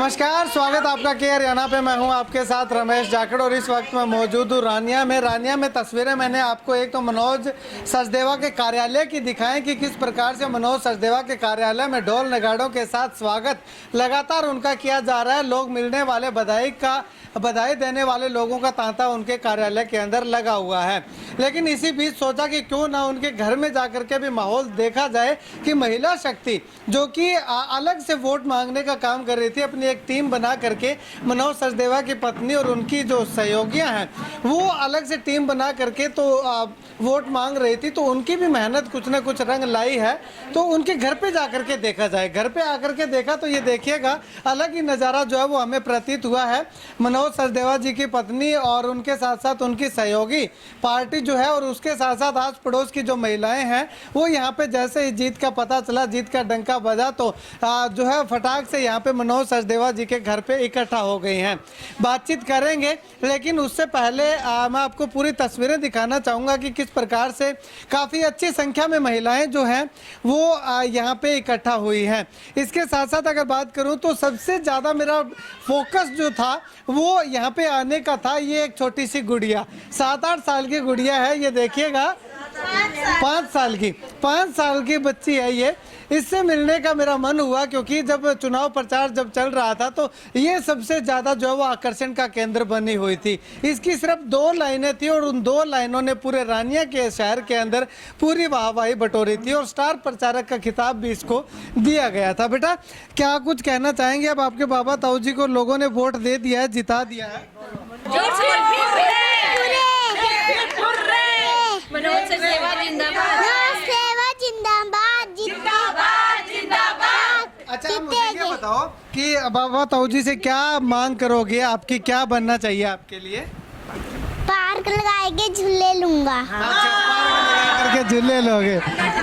नमस्कार, स्वागत आपका के हरियाणा पे। मैं हूं आपके साथ रमेश जाखड़ और इस वक्त मैं मौजूद हूं रानिया में तस्वीरें मैंने आपको एक तो मनोज सचदेवा के कार्यालय की दिखाएं कि किस प्रकार से मनोज सचदेवा के कार्यालय में ढोल नगाड़ों के साथ स्वागत लगातार उनका किया जा रहा है। लोग मिलने वाले बधाई देने वाले लोगों का तांता उनके कार्यालय के अंदर लगा हुआ है। लेकिन इसी बीच सोचा कि क्यों ना उनके घर में जाकर के भी माहौल देखा जाए कि महिला शक्ति जो कि अलग से वोट मांगने का काम कर रही थी, अपनी एक टीम बना करके मनोज सचदेवा की पत्नी और उनकी जो सहयोगियां हैं वो अलग से टीम बना करके तो वोट मांग रही थी, तो उनकी भी मेहनत कुछ ना कुछ रंग लाई है। तो उनके घर पे जाकर के देखा जाए, घर पे आकर के देखा तो ये देखिएगा अलग ही नज़ारा जो है वो हमें प्रतीत हुआ है। मनोज सचदेवा जी की पत्नी और उनके साथ साथ उनकी सहयोगी पार्टी जो है और उसके साथ साथ आस पड़ोस की जो महिलाएं हैं वो यहाँ पे जैसे ही जीत का पता चला, जीत का डंका बजा तो जो है फटाक से यहाँ पे मनोज सचदेवा जी के घर पे इकट्ठा हो गई हैं। बातचीत करेंगे, लेकिन उससे पहले मैं आपको पूरी तस्वीरें दिखाना चाहूँगा कि किस प्रकार से काफ़ी अच्छी संख्या में महिलाएं जो हैं वो यहाँ पे इकट्ठा हुई हैं। इसके साथ साथ अगर बात करूँ तो सबसे ज़्यादा मेरा फोकस जो था वो यहाँ पे आने का था। ये एक छोटी सी गुड़िया, 7-8 साल की गुड़िया है, ये देखिएगा 5 साल की बच्ची है ये। इससे मिलने का मेरा मन हुआ क्योंकि जब चुनाव प्रचार जब चल रहा था तो ये सबसे ज़्यादा जो है वो आकर्षण का केंद्र बनी हुई थी। इसकी सिर्फ 2 लाइनें थी और उन 2 लाइनों ने पूरे रानिया के शहर के अंदर पूरी वाहवाही बटोरी थी और स्टार प्रचारक का खिताब भी इसको दिया गया था। बेटा, क्या कुछ कहना चाहेंगे? अब आपके बाबा ताऊ जी को लोगों ने वोट दे दिया है, जिता दिया है। मनोज सचदेवा जिंदाबाद, जिंदाबाद, जिंदाबाद। अच्छा, मुझे ये बताओ कि बाबा ताऊ जी से क्या मांग करोगे? आपकी क्या बनना चाहिए आपके लिए? पार्क लगाएंगे, झूले लूंगा। अच्छा, पार्क लगा करके झूले लोगे,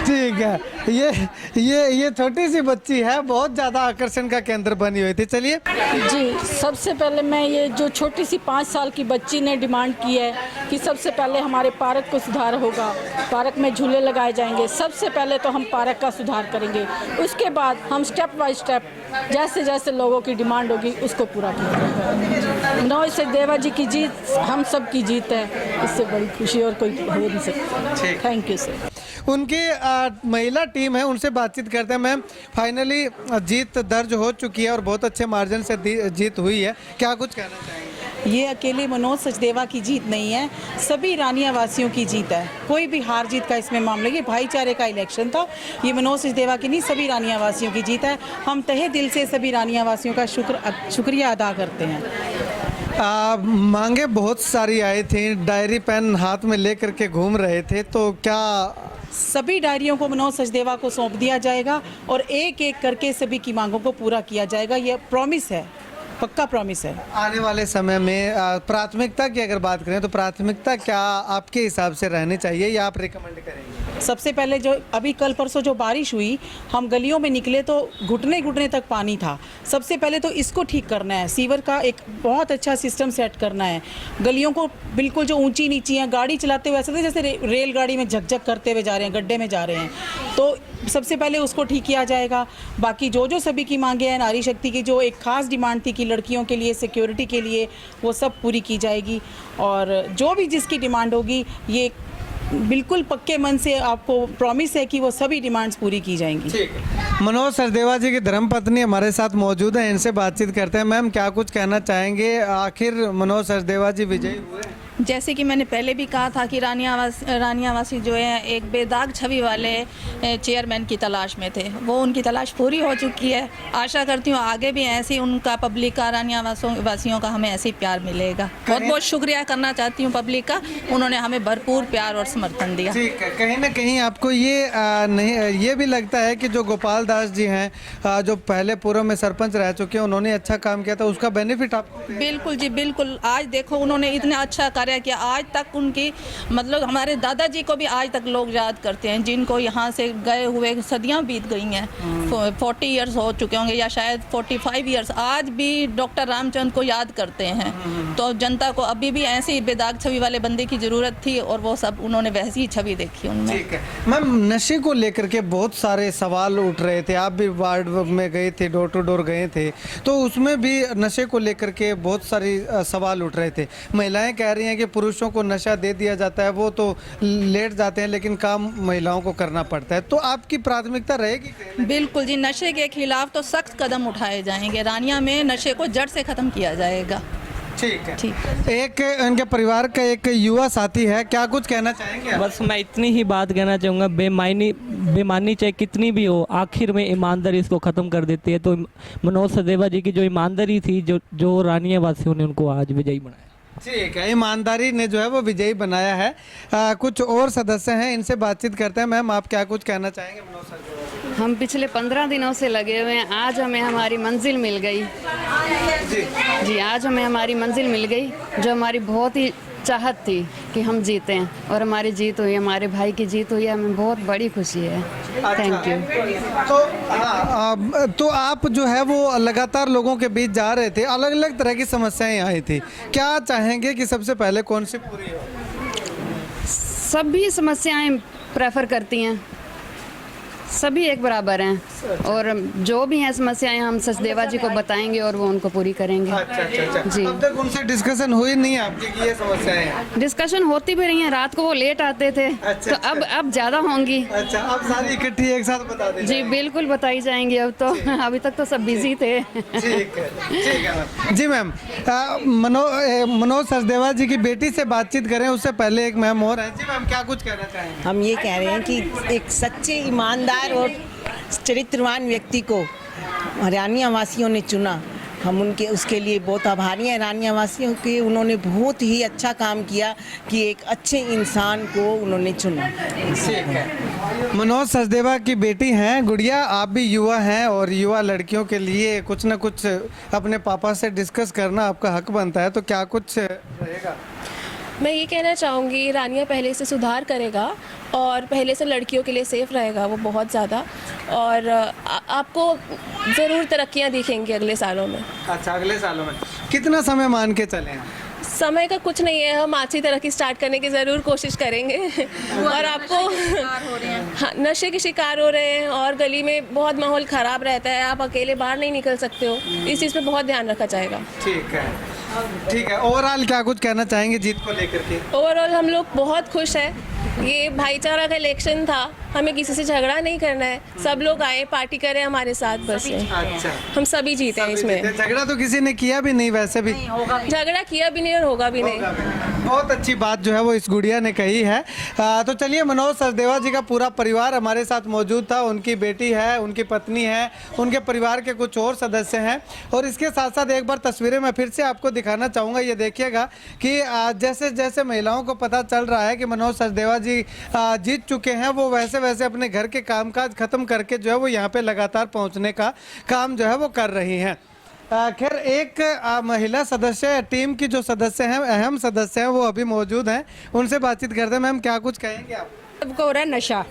ठीक है। ये छोटी सी बच्ची है, बहुत ज़्यादा आकर्षण का केंद्र बनी हुई थी। चलिए जी, सबसे पहले मैं ये जो छोटी सी 5 साल की बच्ची ने डिमांड की है कि सबसे पहले हमारे पार्क को सुधार होगा, पार्क में झूले लगाए जाएंगे। सबसे पहले तो हम पार्क का सुधार करेंगे, उसके बाद हम स्टेप बाय स्टेप जैसे जैसे लोगों की डिमांड होगी उसको पूरा किया जाएगा। मनोज सचदेवा जी की जीत हम सब की जीत है, इससे बड़ी खुशी और कोई हो नहीं सकती। Thank you sir. उनकी महिला टीम है, उनसे बातचीत करते हैं। मैम, फाइनली जीत दर्ज हो चुकी है और बहुत अच्छे मार्जिन से जीत हुई है, क्या कुछ कहना चाहेंगे? ये अकेले मनोज सचदेवा की जीत नहीं है, सभी रानिया वासियों की जीत है। कोई भी हार जीत का इसमें मामला, ये भाईचारे का इलेक्शन था। ये मनोज सचदेवा की नहीं, सभी रानिया वासियों की जीत है। हम तहे दिल से सभी रानिया वासियों का शुक्रिया अदा करते हैं। मांगे बहुत सारी आई थी, डायरी पेन हाथ में लेकर के घूम रहे थे, तो क्या सभी डायरियों को मनोज सचदेवा को सौंप दिया जाएगा और एक एक करके सभी की मांगों को पूरा किया जाएगा? ये प्रॉमिस है, पक्का प्रॉमिस है। आने वाले समय में प्राथमिकता की अगर बात करें तो प्राथमिकता क्या आपके हिसाब से रहनी चाहिए या आप रिकमेंड करेंगे? सबसे पहले जो अभी कल परसों जो बारिश हुई, हम गलियों में निकले तो घुटने तक पानी था। सबसे पहले तो इसको ठीक करना है, सीवर का एक बहुत अच्छा सिस्टम सेट करना है। गलियों को बिल्कुल जो ऊंची नीची हैं, गाड़ी चलाते हुए ऐसा जैसे रेलगाड़ी में झकझक करते हुए जा रहे हैं, गड्ढे में जा रहे हैं, तो सबसे पहले उसको ठीक किया जाएगा। बाकी जो सभी की मांगे हैं, नारी शक्ति की जो एक खास डिमांड थी कि लड़कियों के लिए सिक्योरिटी के लिए, वो सब पूरी की जाएगी। और जो भी जिसकी डिमांड होगी, ये बिल्कुल पक्के मन से आपको प्रॉमिस है कि वो सभी डिमांड्स पूरी की जाएंगी। ठीक है। मनोज सचदेवा जी की धर्मपत्नी हमारे साथ मौजूद है, इनसे बातचीत करते हैं। मैम, क्या कुछ कहना चाहेंगे? आखिर मनोज सचदेवा जी विजयी हुए? जैसे कि मैंने पहले भी कहा था कि रानियावासी जो है एक बेदाग छवि वाले चेयरमैन की तलाश में थे, वो उनकी तलाश पूरी हो चुकी है। आशा करती हूँ आगे भी ऐसी उनका पब्लिक का, रानियावासियों का हमें ऐसे ही प्यार मिलेगा। बहुत बहुत शुक्रिया करना चाहती हूँ पब्लिक का, उन्होंने हमें भरपूर प्यार और समर्थन दिया। ठीक है। कहीं ना कहीं आपको ये भी लगता है कि जो गोपाल दास जी हैं, जो पहले पूर्व में सरपंच रह चुके हैं, उन्होंने अच्छा काम किया था, उसका बेनिफिट आपको? बिल्कुल जी, बिल्कुल। आज देखो उन्होंने इतना अच्छा कार्य है कि आज तक उनकी मतलब हमारे दादाजी को भी आज तक लोग याद करते हैं, जिनको यहाँ से गए हुए सदियाँ बीत गई हैं, 40 ईयर्स हो चुके होंगे या शायद 45 ईयर्स, आज भी डॉक्टर रामचंद्र को याद करते हैं। तो जनता को अभी भी ऐसी बेदाग छवि वाले बंदे की ज़रूरत थी और वो सब उन्होंने वैसी ही छवि देखी उनमें। ठीक है मैम, नशे को लेकर के बहुत सारे सवाल उठ रहे थे, आप भी वार्ड में गए थे, डोर टू डोर गए थे, तो उसमें भी नशे को लेकर के बहुत सारी सवाल उठ रहे थे। महिलाएं कह रही हैं कि पुरुषों को नशा दे दिया जाता है, वो तो लेट जाते हैं लेकिन काम महिलाओं को करना पड़ता है, तो आपकी प्राथमिकता रहेगी? बिल्कुल जी, नशे के खिलाफ तो सख्त कदम उठाए जाएंगे। रानिया में नशे को जड़ से ख़त्म किया जाएगा। ठीक है, ठीक। एक इनके परिवार का एक युवा साथी है, क्या कुछ कहना चाहेंगे? बस मैं इतनी ही बात कहना चाहूँगा, बेमानी चाहे कितनी भी हो, आखिर में ईमानदारी इसको ख़त्म कर देती है। तो मनोज सचदेवा जी की जो ईमानदारी थी, जो रानिया वासियों ने उनको आज विजयी बनाया। ठीक है, ईमानदारी ने जो है वो विजयी बनाया है। कुछ और सदस्य हैं, इनसे बातचीत करते हैं। मैम, आप क्या कुछ कहना चाहेंगे मनोज सर? हम पिछले 15 दिनों से लगे हुए हैं, आज हमें हमारी मंजिल मिल गई जी, आज हमें हमारी मंजिल मिल गई, जो हमारी बहुत ही चाहत थी कि हम जीतें, और हमारी जीत हुई, हमारे भाई की जीत हुई, हमें बहुत बड़ी खुशी है। Thank you. तो हाँ, तो आप जो है वो लगातार लोगों के बीच जा रहे थे, अलग अलग तरह की समस्याएं आई थी, क्या चाहेंगे कि सबसे पहले कौन सी पूरी हो? सभी समस्याएं प्रेफर करती हैं, सभी एक बराबर हैं, और जो भी हैं समस्याएं हम सचदेवा जी को बताएंगे और वो उनको पूरी करेंगे। अच्छा। जी। अब तक उनसे डिस्कशन हुई नहीं है आपकी कि ये समस्याएं हैं? डिस्कशन होती भी रही है, रात को वो लेट आते थे। अच्छा, तो अब ज़्यादा होंगी। अच्छा, अब सारी इकट्ठी एक साथ बता दें? जी बिल्कुल बताई जाएंगी। अब तो अभी तक तो सब बिजी थे। ठीक है मैम। जी मैम, मनोज सचदेवा जी की बेटी से बातचीत करें उससे पहले एक मैम और है। जी मैम, क्या कुछ कहना चाहेंगे? हम ये कह रहे हैं कि एक सच्चे ईमानदार और चरित्रवान व्यक्ति को रानिया वासियों ने चुना। हम उनके उसके लिए बहुत आभारी हैं रानिया वासियों के। उन्होंने बहुत ही अच्छा काम किया कि एक अच्छे इंसान को उन्होंने चुना। ठीक है। मनोज सचदेवा की बेटी हैं गुड़िया, आप भी युवा हैं और युवा लड़कियों के लिए कुछ ना कुछ अपने पापा से डिस्कस करना आपका हक बनता है, तो क्या कुछ रहेगा? मैं ये कहना चाहूँगी, रानिया पहले से सुधार करेगा और पहले से लड़कियों के लिए सेफ़ रहेगा वो बहुत ज़्यादा, और आपको ज़रूर तरक्कियाँ दिखेंगी अगले सालों में। अच्छा, अगले सालों में कितना समय मान के चलें? समय का कुछ नहीं है, हम अच्छी तरक्की स्टार्ट करने की ज़रूर कोशिश करेंगे। और आपको हाँ, नशे के शिकार हो रहे हैं और गली में बहुत माहौल ख़राब रहता है, आप अकेले बाहर नहीं निकल सकते हो, इस चीज़ पे बहुत ध्यान रखा जाएगा। ठीक है। ओवरऑल क्या कुछ कहना चाहेंगे जीत को लेकर के? ओवरऑल हम लोग बहुत खुश हैं। ये भाईचारा का इलेक्शन था, हमें किसी से झगड़ा नहीं करना है, सब लोग आए पार्टी करें हमारे साथ, बस अच्छा, हम सभी जीते हैं इसमें। झगड़ा तो किसी ने किया भी नहीं, वैसे भी झगड़ा किया भी नहीं और होगा भी नहीं। बहुत अच्छी बात जो है वो इस गुड़िया ने कही है। तो चलिए, मनोज सचदेवा जी का पूरा परिवार हमारे साथ मौजूद था, उनकी बेटी है, उनकी पत्नी है, उनके परिवार के कुछ और सदस्य हैं, और इसके साथ साथ एक बार तस्वीरें मैं फिर से आपको दिखाना चाहूँगा। ये देखिएगा कि जैसे जैसे महिलाओं को पता चल रहा है कि मनोज सचदेवा जी जीत चुके हैं, वो वैसे वैसे अपने घर के कामकाज खत्म करके जो है वो यहाँ पे लगातार पहुँचने का काम जो है वो कर रही हैं। खैर, एक महिला सदस्य टीम की जो सदस्य हैं, अहम सदस्य हैं, वो अभी मौजूद हैं, उनसे बातचीत करते हैं। मैम, क्या कुछ कहेंगे आप? सबको हो रहा है नशा,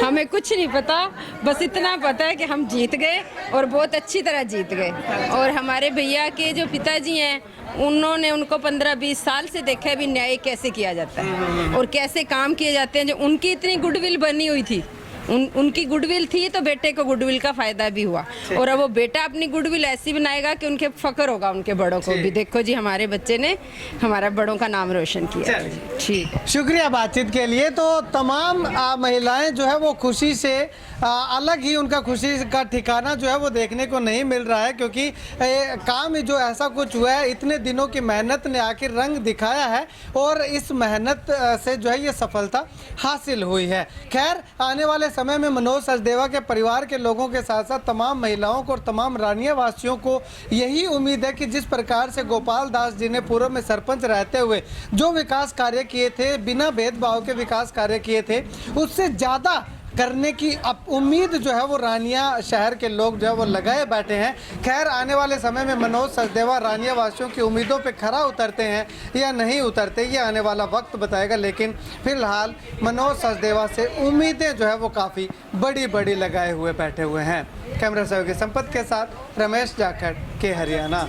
हमें कुछ नहीं पता, बस इतना पता है कि हम जीत गए और बहुत अच्छी तरह जीत गए। और हमारे भैया के जो पिताजी हैं, उन्होंने उनको 15-20 साल से देखा है भी न्याय कैसे किया जाता है और कैसे काम किए जाते हैं। जो उनकी इतनी गुडविल बनी हुई थी, उनकी गुडविल थी, तो बेटे को गुडविल का फायदा भी हुआ, और अब वो बेटा अपनी गुडविल ऐसी बनाएगा कि उनके फख्र होगा उनके बड़ों को भी। देखो जी, हमारे बच्चे ने हमारा बड़ों का नाम रोशन किया। ठीक है, शुक्रिया बातचीत के लिए। तो तमाम महिलाएं जो है वो खुशी से अलग ही, उनका खुशी का ठिकाना जो है वो देखने को नहीं मिल रहा है, क्योंकि काम ही जो ऐसा कुछ हुआ है, इतने दिनों की मेहनत ने आखिर रंग दिखाया है और इस मेहनत से जो है ये सफलता हासिल हुई है। खैर, आने वाले समय में मनोज सचदेवा के परिवार के लोगों के साथ साथ तमाम महिलाओं को और तमाम रानिया वासियों को यही उम्मीद है कि जिस प्रकार से गोपाल दास जी ने पूर्व में सरपंच रहते हुए जो विकास कार्य किए थे, बिना भेदभाव के विकास कार्य किए थे, उससे ज़्यादा करने की अब उम्मीद जो है वो रानिया शहर के लोग जो है वो लगाए बैठे हैं। खैर आने वाले समय में मनोज सचदेवा रानिया वासियों की उम्मीदों पे खरा उतरते हैं या नहीं उतरते, ये आने वाला वक्त बताएगा। लेकिन फिलहाल मनोज सचदेवा से उम्मीदें जो है वो काफ़ी बड़ी बड़ी लगाए हुए बैठे हुए हैं। कैमरा सहयोगी संपत के साथ रमेश जाखड़ के हरियाणा।